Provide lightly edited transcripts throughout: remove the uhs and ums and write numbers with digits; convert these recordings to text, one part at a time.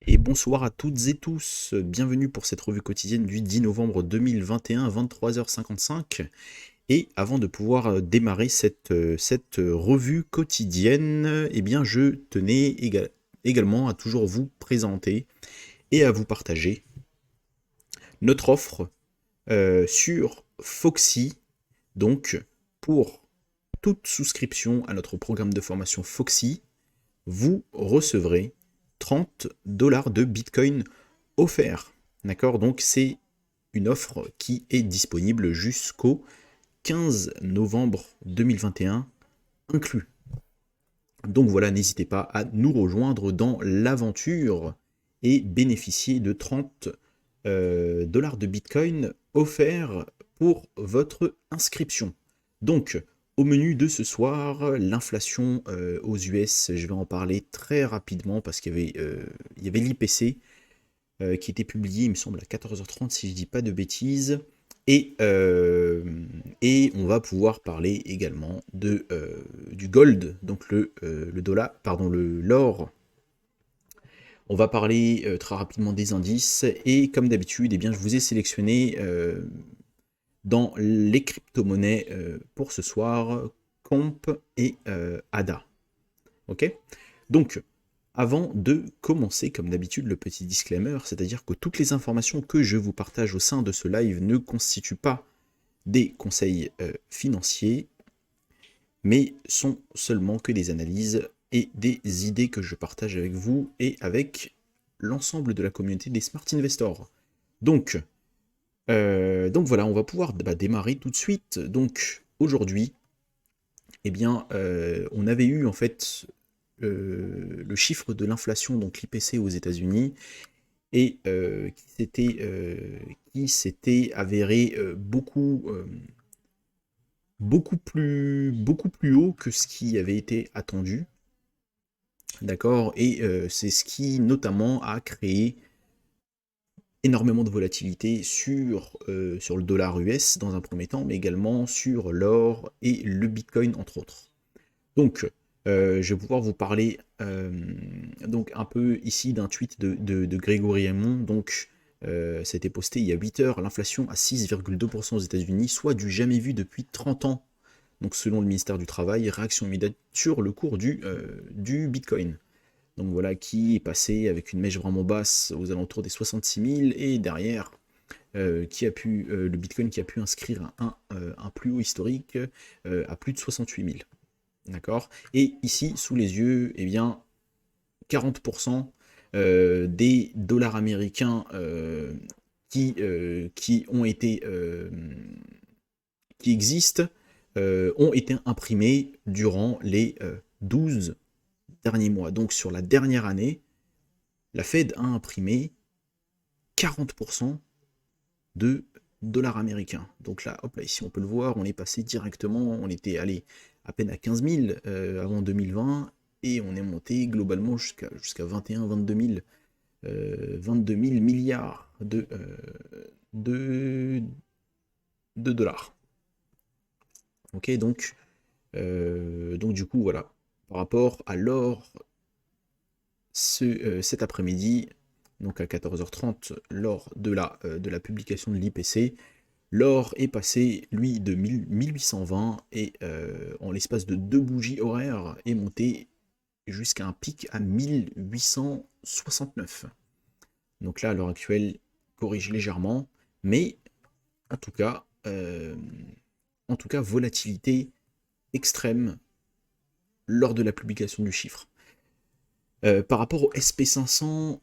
Et bonsoir à toutes et tous, bienvenue pour cette revue quotidienne du 10 novembre 2021, 23h55. Et avant de pouvoir démarrer cette revue quotidienne, eh bien je tenais également à toujours vous présenter et à vous partager notre offre sur Foxy. Donc, pour toute souscription à notre programme de formation Foxy, vous recevrez 30 dollars de Bitcoin offerts. D'accord? Donc c'est une offre qui est disponible jusqu'au 15 novembre 2021 inclus. Donc voilà, n'hésitez pas à nous rejoindre dans l'aventure et bénéficier de 30 dollars de Bitcoin offerts pour votre inscription. Donc, au menu de ce soir, l'inflation aux US, je vais en parler très rapidement parce il y avait l'IPC qui était publié, il me semble, à 14h30 si je dis pas de bêtises. Et on va pouvoir parler également du gold, donc le dollar, pardon, l'or. On va parler très rapidement des indices et comme d'habitude, eh bien, je vous ai sélectionné dans les crypto-monnaies pour ce soir, Comp et ADA. Ok? Donc, avant de commencer, comme d'habitude, le petit disclaimer, c'est-à-dire que toutes les informations que je vous partage au sein de ce live ne constituent pas des conseils financiers, mais sont seulement que des analyses et des idées que je partage avec vous et avec l'ensemble de la communauté des Smart Investors. Donc voilà, on va pouvoir démarrer tout de suite. Donc aujourd'hui, eh bien, on avait eu en fait le chiffre de l'inflation, donc l'IPC aux États-Unis, et qui s'était avéré beaucoup plus haut que ce qui avait été attendu, d'accord? Et c'est ce qui notamment a créé énormément de volatilité sur le dollar US dans un premier temps, mais également sur l'or et le Bitcoin entre autres. Donc, je vais pouvoir vous parler donc un peu ici d'un tweet de Grégory Hamon. Donc, c'était posté il y a 8 heures, l'inflation à 6,2% aux États-Unis, soit du jamais vu depuis 30 ans. Donc, selon le ministère du Travail, réaction immédiate sur le cours du Bitcoin. Donc voilà, qui est passé avec une mèche vraiment basse aux alentours des 66 000 et derrière, le Bitcoin qui a pu inscrire un plus haut historique à plus de 68 000. D'accord? Et ici, sous les yeux, eh bien, 40% des dollars américains qui ont été qui existent ont été imprimés durant les 12 derniers mois. Donc sur la dernière année, la Fed a imprimé 40% de dollars américains. Donc là, hop là, ici on peut le voir, on est passé directement, on était allé à peine à 15 000 avant 2020, et on est monté globalement jusqu'à 21, 22 000 milliards de, de dollars. Ok, donc du coup, voilà. Par rapport à l'or, cet après-midi, donc à 14h30, lors de la publication de l'IPC, l'or est passé, lui, de 1820 et en l'espace de deux bougies horaires est monté jusqu'à un pic à 1869. Donc là, à l'heure actuelle, corrige légèrement, mais en tout cas, volatilité extrême lors de la publication du chiffre. Par rapport au SP500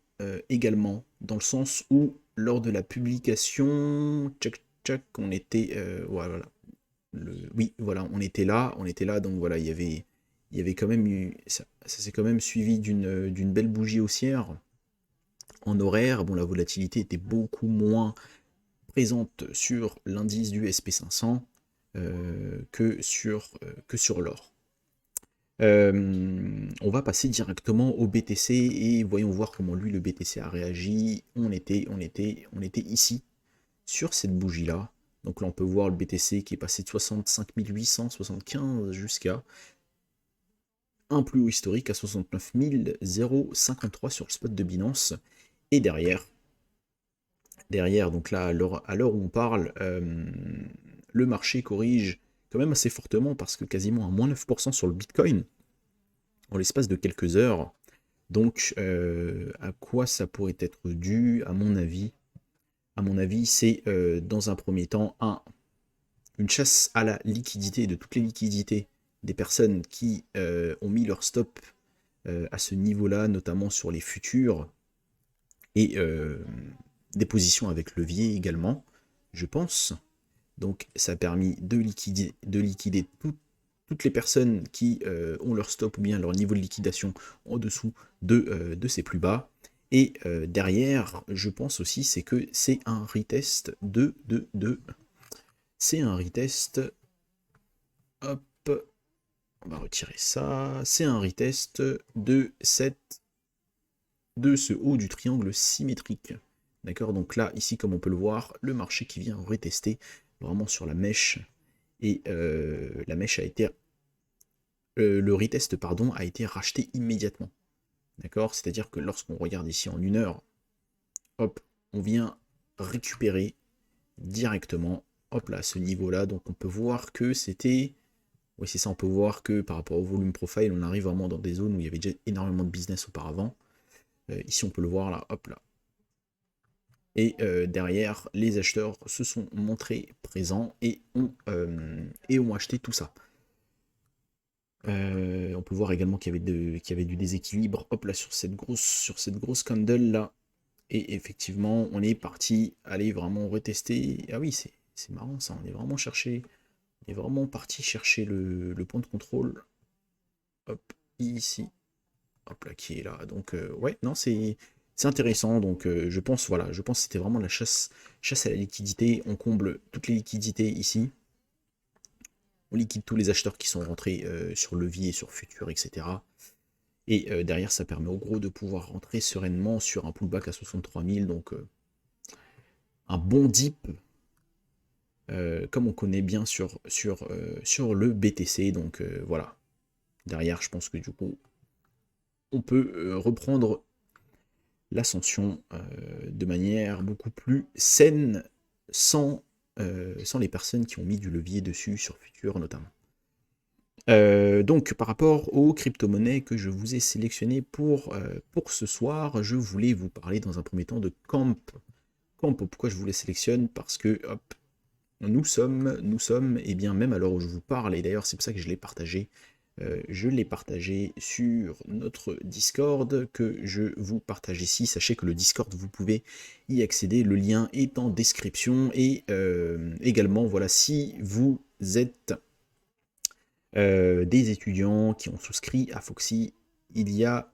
également, dans le sens où lors de la publication, on était, voilà, oui, voilà, on était là, donc voilà, il y avait quand même eu, ça s'est quand même suivi d'une belle bougie haussière en horaire. Bon, la volatilité était beaucoup moins présente sur l'indice du SP500 que sur l'or. On va passer directement au BTC et voyons voir comment lui le BTC a réagi. On était ici sur cette bougie là. Donc là on peut voir le BTC qui est passé de 65 875 jusqu'à un plus haut historique à 69 053 sur le spot de Binance. Et derrière donc là, à l'heure où on parle, le marché corrige quand même assez fortement parce que quasiment à moins 9% sur le Bitcoin en l'espace de quelques heures. Donc, à quoi ça pourrait être dû, à mon avis? À mon avis, c'est dans un premier temps une chasse à la liquidité, de toutes les liquidités des personnes qui ont mis leur stop à ce niveau-là, notamment sur les futurs, et des positions avec levier également, je pense. Donc ça a permis de liquider toutes les personnes qui ont leur stop ou bien leur niveau de liquidation en dessous de ces plus bas. Et derrière, je pense aussi, c'est que c'est un retest c'est un retest, hop, on va retirer ça, c'est un retest de ce haut du triangle symétrique. D'accord, donc là, ici, comme on peut le voir, le marché qui vient retester vraiment sur la mèche, et la mèche a été, le retest, pardon, a été racheté immédiatement. D'accord, c'est-à-dire que lorsqu'on regarde ici en 1 heure, hop, on vient récupérer directement, hop là, à ce niveau-là, donc on peut voir que c'était, oui c'est ça, on peut voir que par rapport au volume profile, on arrive vraiment dans des zones où il y avait déjà énormément de business auparavant. Ici on peut le voir là, hop là. Et derrière, les acheteurs se sont montrés présents et ont acheté tout ça. On peut voir également qu'il y avait du déséquilibre, hop là, sur cette grosse candle là. Et effectivement, on est parti aller vraiment retester. Ah oui, c'est marrant ça, on est vraiment parti chercher le point de contrôle. Hop, ici. Hop là, qui est là. Donc ouais, non, c'est intéressant. Donc je pense que c'était vraiment la chasse à la liquidité. On comble toutes les liquidités ici. On liquide tous les acheteurs qui sont rentrés sur levier, sur futur, etc. Et derrière, ça permet au gros de pouvoir rentrer sereinement sur un pullback à 63 000. Donc un bon dip, comme on connaît bien sur le BTC. Donc voilà. Derrière, je pense que du coup, on peut reprendre l'ascension de manière beaucoup plus saine, sans les personnes qui ont mis du levier dessus, sur futur notamment. Donc par rapport aux crypto-monnaies que je vous ai sélectionnées pour ce soir, je voulais vous parler dans un premier temps de Camp. Camp, pourquoi je vous les sélectionne? Parce que hop, nous sommes, et bien même à l'heure où je vous parle, et d'ailleurs c'est pour ça que je l'ai partagé sur notre Discord que je vous partage ici. Sachez que le Discord, vous pouvez y accéder, le lien est en description, et également, voilà, si vous êtes des étudiants qui ont souscrit à Foxy, il y a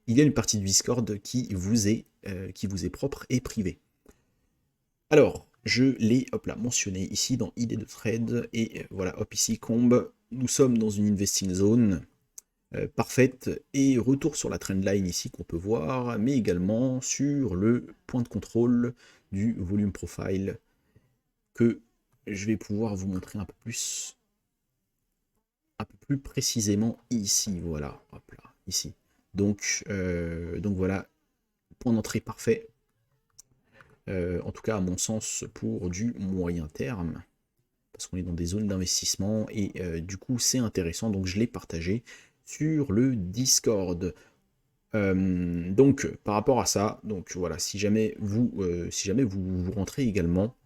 une partie du Discord qui vous est propre et privée. Alors, je l'ai hop là mentionné ici dans idées de trade, et voilà, hop ici combe, nous sommes dans une investing zone parfaite, et retour sur la trendline ici qu'on peut voir, mais également sur le point de contrôle du volume profile que je vais pouvoir vous montrer un peu plus précisément ici, voilà, hop là, ici. Donc voilà, point d'entrée parfait. En tout cas à mon sens pour du moyen terme, parce qu'on est dans des zones d'investissement, et du coup c'est intéressant, donc je l'ai partagé sur le Discord. Donc par rapport à ça, donc voilà, si jamais vous rentrez également,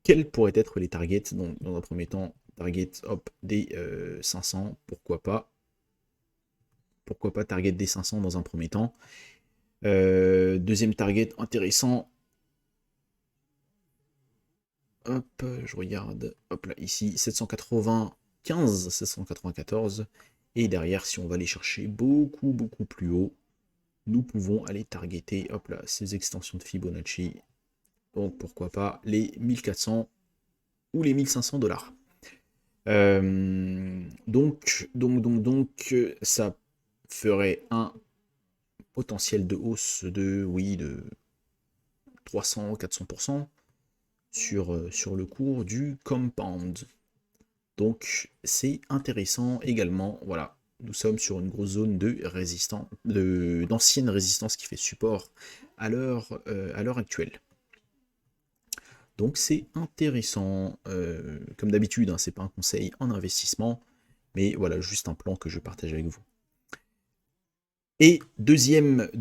quels pourraient être les targets? Donc dans un premier temps, target hop des 500, pourquoi pas target des 500 dans un premier temps. Deuxième target intéressant, hop, je regarde, hop là, ici, 795, 794, et derrière, si on va aller chercher beaucoup plus haut, nous pouvons aller targeter, hop là, ces extensions de Fibonacci, donc pourquoi pas les 1400 ou les 1500 $. Donc, ça ferait un potentiel de hausse de, oui, de 300-400% sur le cours du compound. Donc c'est intéressant également, voilà. nous sommes sur une grosse zone d'ancienne résistance qui fait support à l'heure actuelle. Donc c'est intéressant, comme d'habitude, hein, c'est pas un conseil en investissement, mais voilà, juste un plan que je partage avec vous. Et deuxième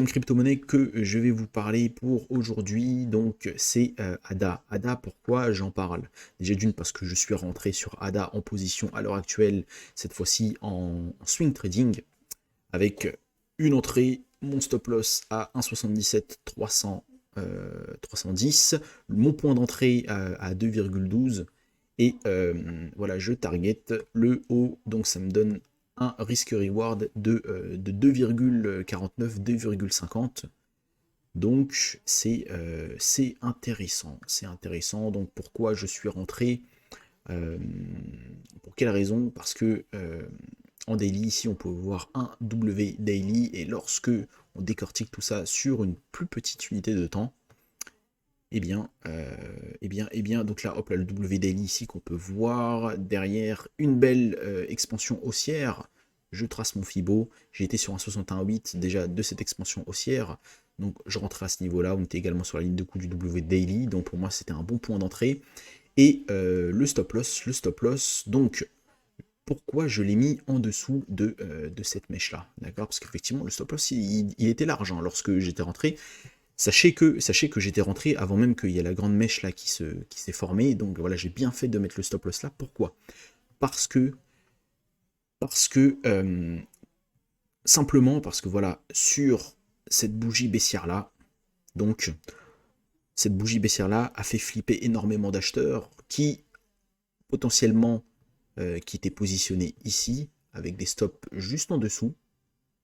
crypto-monnaie que je vais vous parler pour aujourd'hui, donc c'est ADA. ADA, pourquoi j'en parle? Déjà d'une parce que je suis rentré sur ADA en position à l'heure actuelle, cette fois-ci en swing trading, avec une entrée, mon stop loss à 1,77 310, mon point d'entrée à 2,12, et voilà, je target le haut, donc ça me donne un risque-reward de 2,49, 2,50. Donc c'est intéressant. Donc pourquoi je suis rentré, pour quelle raison? Parce que en daily, ici on peut voir un W daily, et lorsque on décortique tout ça sur une plus petite unité de temps, donc là, hop là, le W daily ici qu'on peut voir, derrière une belle expansion haussière, je trace mon Fibo, j'ai été sur un 61,8 déjà de cette expansion haussière, donc je rentrais à ce niveau-là, on était également sur la ligne de coup du W daily, donc pour moi c'était un bon point d'entrée, et le stop loss, donc pourquoi je l'ai mis en dessous de cette mèche-là, d'accord? Parce qu'effectivement, le stop loss, il était large, hein, lorsque j'étais rentré. Sachez que j'étais rentré avant même qu'il y ait la grande mèche là qui s'est formée, donc voilà, j'ai bien fait de mettre le stop loss là. Pourquoi? Parce que simplement parce que voilà, sur cette bougie baissière là, donc cette bougie baissière là a fait flipper énormément d'acheteurs qui potentiellement qui étaient positionnés ici avec des stops juste en dessous,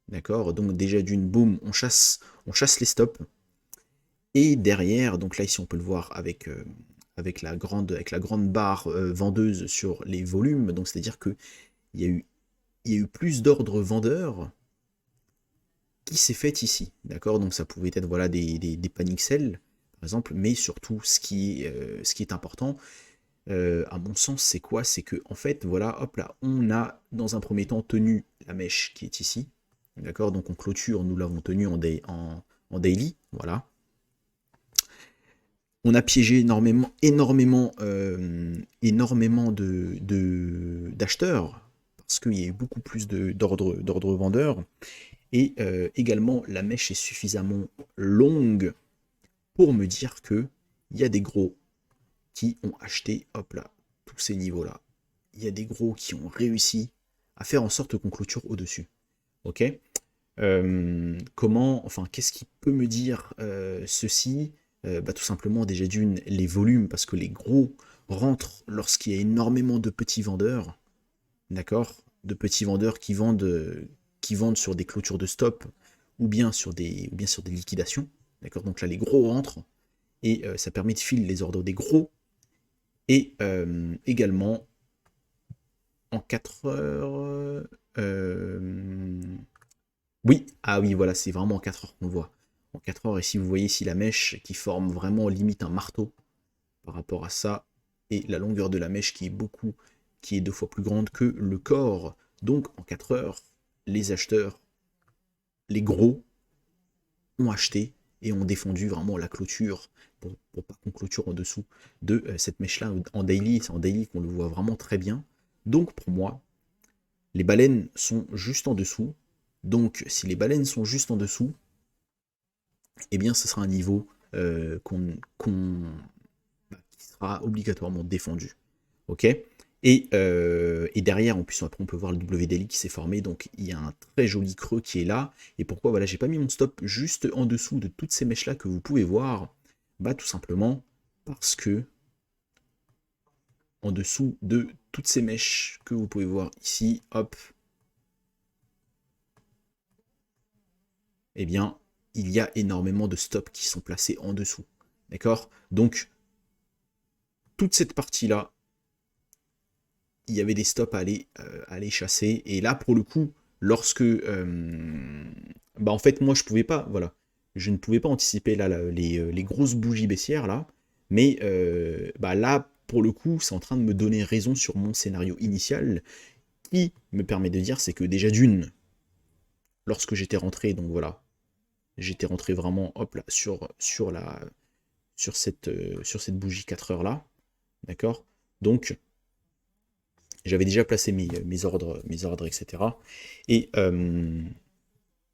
d'accord? Donc déjà d'une boum, on chasse les stops. Et derrière, donc là ici on peut le voir avec la grande barre vendeuse sur les volumes, donc c'est-à-dire que il y a eu plus d'ordres vendeurs qui s'est fait ici, d'accord? Donc ça pouvait être voilà des panic sells, par exemple, mais surtout ce qui est important, à mon sens, c'est quoi? C'est que en fait, voilà, hop là, on a dans un premier temps tenu la mèche qui est ici, d'accord? Donc en clôture, nous l'avons tenue en daily, voilà. On a piégé énormément d'acheteurs, parce qu'il y a eu beaucoup plus d'ordres vendeurs, et également la mèche est suffisamment longue pour me dire que il y a des gros qui ont acheté, hop là, tous ces niveaux-là. Il y a des gros qui ont réussi à faire en sorte qu'on clôture au-dessus. Ok? Qu'est-ce qui peut me dire ceci? Tout simplement déjà d'une, les volumes, parce que les gros rentrent lorsqu'il y a énormément de petits vendeurs, d'accord? De petits vendeurs qui vendent sur des clôtures de stop, ou bien sur des liquidations, d'accord? Donc là les gros rentrent, et ça permet de filer les ordres des gros, et également en 4 heures... Oui, ah oui, voilà, c'est vraiment en 4 heures qu'on le voit. En 4 heures, et si vous voyez ici la mèche qui forme vraiment limite un marteau par rapport à ça, et la longueur de la mèche qui est 2 fois plus grande que le corps. Donc en 4 heures, les acheteurs, les gros, ont acheté et ont défendu vraiment la clôture pour pas qu'on clôture en dessous de cette mèche-là en daily. C'est en daily qu'on le voit vraiment très bien. Donc pour moi, les baleines sont juste en dessous. Donc si les baleines sont juste en dessous, eh bien ce sera un niveau qui sera obligatoirement défendu. Ok? Et derrière, en plus, après, on peut voir le W daily qui s'est formé, donc il y a un très joli creux qui est là. Et pourquoi voilà, j'ai pas mis mon stop juste en dessous de toutes ces mèches-là que vous pouvez voir? Tout simplement parce que en dessous de toutes ces mèches que vous pouvez voir ici, hop, eh bien, il y a énormément de stops qui sont placés en dessous. D'accord? Donc, toute cette partie-là, il y avait des stops à aller chasser. Et là, pour le coup, lorsque... en fait, moi, je pouvais pas, voilà. Je ne pouvais pas anticiper là, les grosses bougies baissières, là. Mais là, pour le coup, c'est en train de me donner raison sur mon scénario initial, qui me permet de dire, c'est que déjà d'une, lorsque j'étais rentré, donc voilà, j'étais rentré vraiment hop là, sur cette bougie 4 heures là, d'accord. Donc j'avais déjà placé mes ordres, etc. Et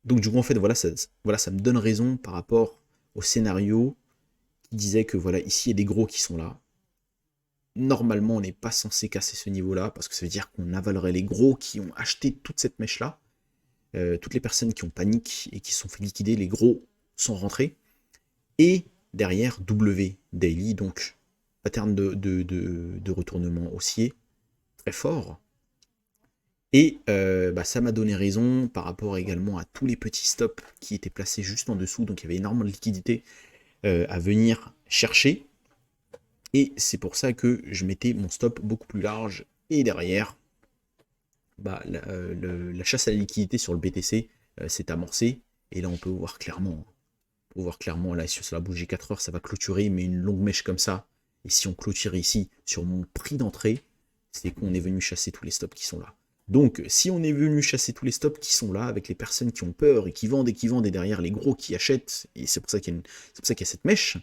donc du coup en fait voilà ça me donne raison par rapport au scénario qui disait que voilà ici il y a des gros qui sont là. Normalement on n'est pas censé casser ce niveau là parce que ça veut dire qu'on avalerait les gros qui ont acheté toute cette mèche là. Toutes les personnes qui ont paniqué et qui se sont fait liquider, les gros sont rentrés. Et derrière, W daily, donc pattern de retournement haussier, très fort. Et ça m'a donné raison par rapport également à tous les petits stops qui étaient placés juste en dessous. Donc il y avait énormément de liquidité à venir chercher. Et c'est pour ça que je mettais mon stop beaucoup plus large. Et derrière, la chasse à la liquidité sur le BTC s'est amorcée. Et là, on peut voir clairement. Là, sur la bougie 4 heures, ça va clôturer, mais une longue mèche comme ça. Et si on clôture ici, sur mon prix d'entrée, c'est qu'on est venu chasser tous les stops qui sont là. Donc, si on est venu chasser tous les stops qui sont là, avec les personnes qui ont peur et qui vendent, et derrière les gros qui achètent, et c'est pour ça qu'il y a cette mèche.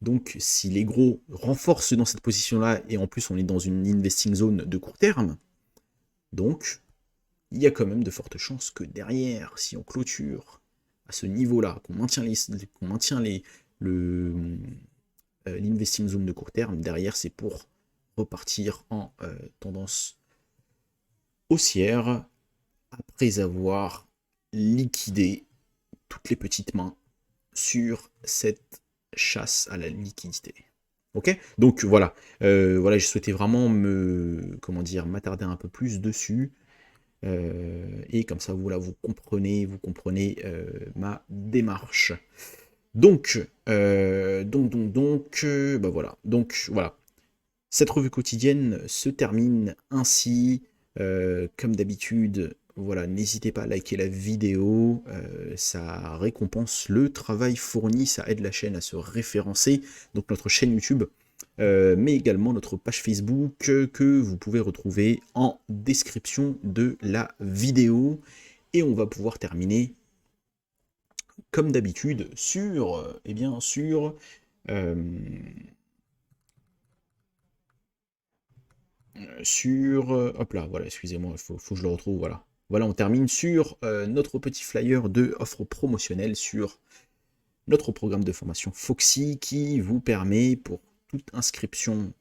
Donc, si les gros renforcent dans cette position-là, et en plus on est dans une investing zone de court terme, donc, il y a quand même de fortes chances que derrière, si on clôture à ce niveau-là, qu'on maintient l'investing zone de court terme, derrière c'est pour repartir en tendance haussière après avoir liquidé toutes les petites mains sur cette chasse à la liquidité. Ok, donc voilà, je souhaitais vraiment m'attarder un peu plus dessus. Et comme ça, vous comprenez ma démarche. Donc, voilà. Donc voilà. Cette revue quotidienne se termine ainsi. Comme d'habitude, voilà, n'hésitez pas à liker la vidéo. Ça récompense le travail fourni, ça aide la chaîne à se référencer. Donc notre chaîne YouTube. Mais également notre page Facebook que vous pouvez retrouver en description de la vidéo. Et on va pouvoir terminer, comme d'habitude, sur hop là, voilà, excusez-moi, il faut que je le retrouve, voilà. Voilà, on termine sur notre petit flyer de offre promotionnelle sur notre programme de formation Foxy qui vous permet, pour toute inscription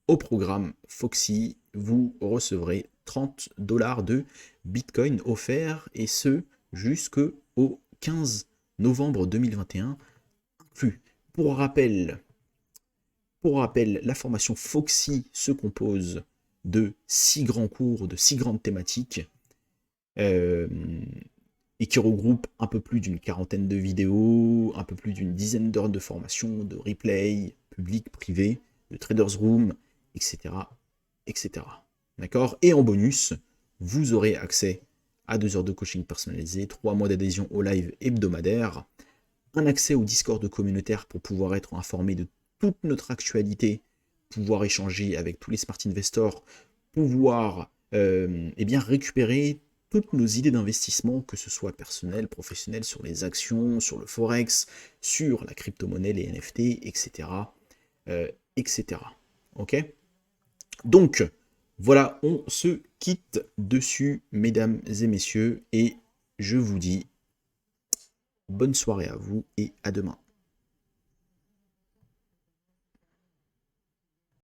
au programme Foxy, vous recevrez 30 $ de Bitcoin offerts, et ce jusqu'au 15 novembre 2021 inclus. Pour rappel, la formation Foxy se compose de 6 grands cours, de 6 grandes thématiques, et qui regroupe un peu plus d'une quarantaine de vidéos, un peu plus d'une dizaine d'heures de formation, de replay, public, privé, de Traders Room, etc. etc. D'accord? Et en bonus, vous aurez accès à 2 heures de coaching personnalisé, 3 mois d'adhésion au live hebdomadaire, un accès au Discord communautaire pour pouvoir être informé de toute notre actualité, pouvoir échanger avec tous les smart investors, pouvoir récupérer toutes nos idées d'investissement, que ce soit personnel, professionnel, sur les actions, sur le forex, sur la crypto-monnaie, les NFT, etc. etc. Ok? Donc, voilà, on se quitte dessus, mesdames et messieurs, et je vous dis bonne soirée à vous et à demain.